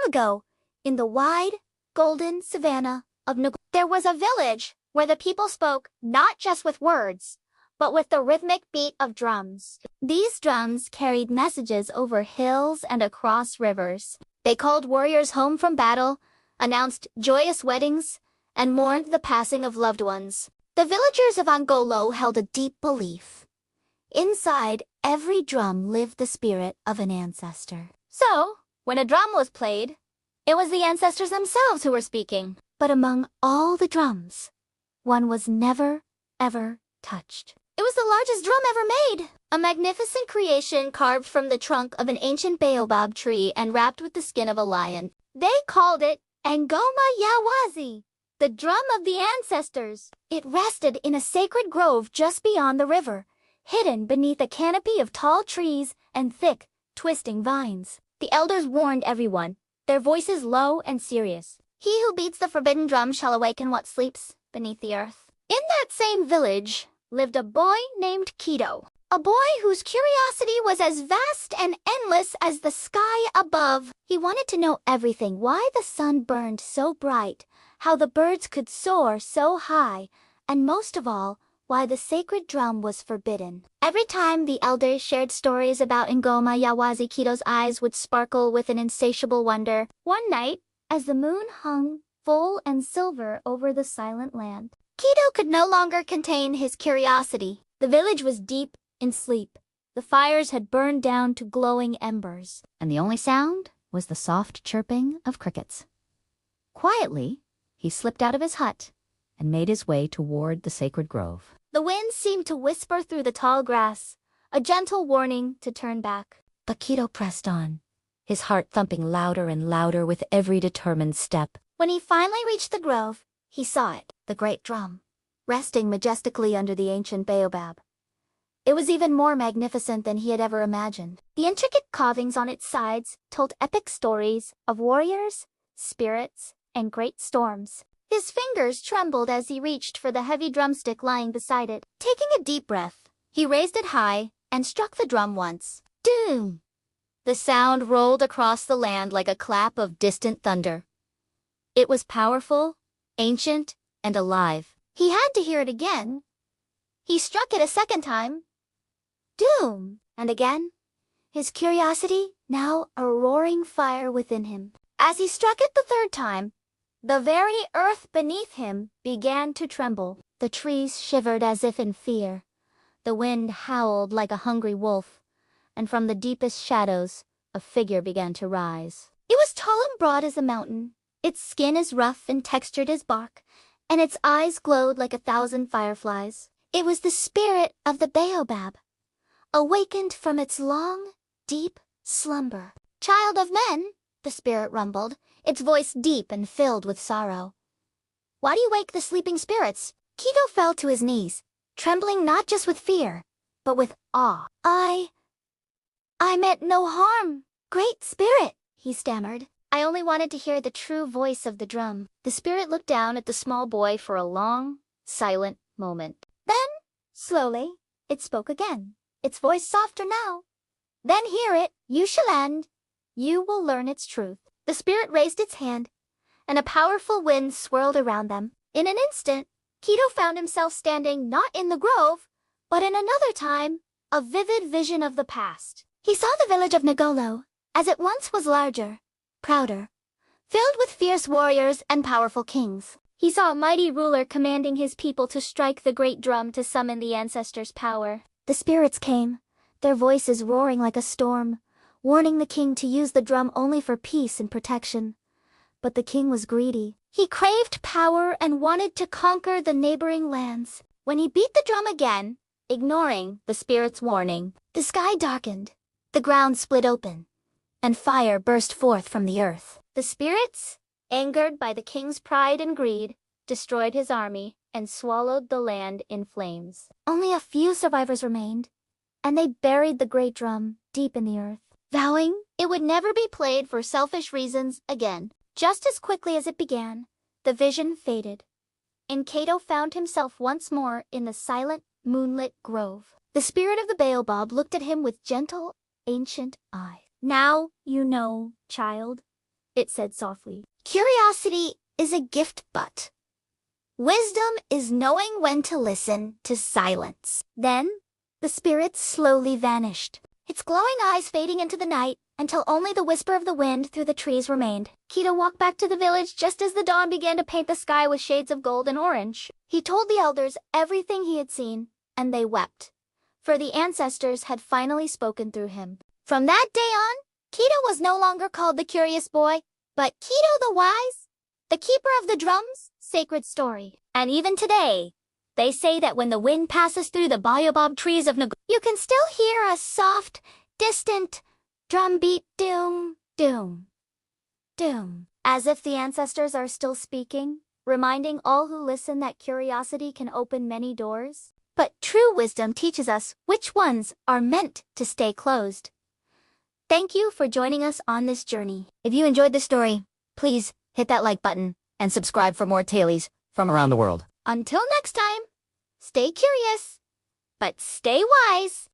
ago, in the wide, golden savanna of Nagol, there was a village where the people spoke not just with words, but with the rhythmic beat of drums. These drums carried messages over hills and across rivers. They called warriors home from battle, announced joyous weddings, and mourned the passing of loved ones. The villagers of Angolo held a deep belief. Inside every drum lived the spirit of an ancestor. So, when a drum was played, it was the ancestors themselves who were speaking. But among all the drums, one was never, ever touched. It was the largest drum ever made, a magnificent creation carved from the trunk of an ancient baobab tree and wrapped with the skin of a lion. They called it Ngoma Yawazi, the drum of the ancestors. It rested in a sacred grove just beyond the river, hidden beneath a canopy of tall trees and thick, twisting vines. The elders warned everyone, their voices low and serious. He who beats the forbidden drum shall awaken what sleeps beneath the earth. In that same village lived a boy named Kido, a boy whose curiosity was as vast and endless as the sky above. He wanted to know everything: why the sun burned so bright, how the birds could soar so high, and most of all, why the sacred drum was forbidden. Every time the elders shared stories about Ngoma Yawazi, Kido's eyes would sparkle with an insatiable wonder. One night, as the moon hung full and silver over the silent land, Kido could no longer contain his curiosity. The village was deep in sleep. The fires had burned down to glowing embers, and the only sound was the soft chirping of crickets. Quietly, he slipped out of his hut and made his way toward the sacred grove. The wind seemed to whisper through the tall grass, a gentle warning to turn back. But Kido pressed on, his heart thumping louder and louder with every determined step. When he finally reached the grove, he saw it, the great drum, resting majestically under the ancient baobab. It was even more magnificent than he had ever imagined. The intricate carvings on its sides told epic stories of warriors, spirits, and great storms. His fingers trembled as he reached for the heavy drumstick lying beside it. Taking a deep breath, he raised it high and struck the drum once. Doom! The sound rolled across the land like a clap of distant thunder. It was powerful, ancient, and alive. He had to hear it again. He struck it a second time. Doom! And again, his curiosity now a roaring fire within him. As he struck it the third time, the very earth beneath him began to tremble. The trees shivered as if in fear. The wind howled like a hungry wolf, and from the deepest shadows, a figure began to rise. It was tall and broad as a mountain, its skin as rough and textured as bark, and its eyes glowed like 1,000 fireflies. It was the spirit of the baobab, awakened from its long, deep slumber. Child of men, the spirit rumbled, its voice deep and filled with sorrow. Why do you wake the sleeping spirits? Kido fell to his knees, trembling not just with fear, but with awe. I meant no harm, great spirit, he stammered. I only wanted to hear the true voice of the drum. The spirit looked down at the small boy for a long, silent moment. Then, slowly, it spoke again, its voice softer now. Then hear it, you shall end. You will learn its truth. The spirit raised its hand, and a powerful wind swirled around them. In an instant, Kido found himself standing not in the grove, but in another time, a vivid vision of the past. He saw the village of Nagolo, as it once was larger, prouder, filled with fierce warriors and powerful kings. He saw a mighty ruler commanding his people to strike the great drum to summon the ancestors' power. The spirits came, their voices roaring like a storm, warning the king to use the drum only for peace and protection. But the king was greedy. He craved power and wanted to conquer the neighboring lands. When he beat the drum again, ignoring the spirit's warning, the sky darkened, the ground split open, and fire burst forth from the earth. The spirits, angered by the king's pride and greed, destroyed his army and swallowed the land in flames. Only a few survivors remained, and they buried the great drum deep in the earth, vowing it would never be played for selfish reasons again. Just as quickly as it began, the vision faded, and Kido found himself once more in the silent, moonlit grove. The spirit of the baobab looked at him with gentle, ancient eyes. Now you know, child. it said softly. Curiosity is a gift, but wisdom is knowing when to listen to silence. Then, the spirit slowly vanished, its glowing eyes fading into the night until only the whisper of the wind through the trees remained. Kito walked back to the village just as the dawn began to paint the sky with shades of gold and orange. He told the elders everything he had seen, and they wept, for the ancestors had finally spoken through him. From that day on, Kito was no longer called the curious boy, but Kito the Wise, the keeper of the drums, sacred story. And even today, they say that when the wind passes through the baobab trees of Nagoya, you can still hear a soft, distant drum beat, doom, doom, doom. As if the ancestors are still speaking, reminding all who listen that curiosity can open many doors. But true wisdom teaches us which ones are meant to stay closed. Thank you for joining us on this journey. If you enjoyed this story, please hit that like button and subscribe for more tailies from around the world. Until next time, stay curious, but stay wise.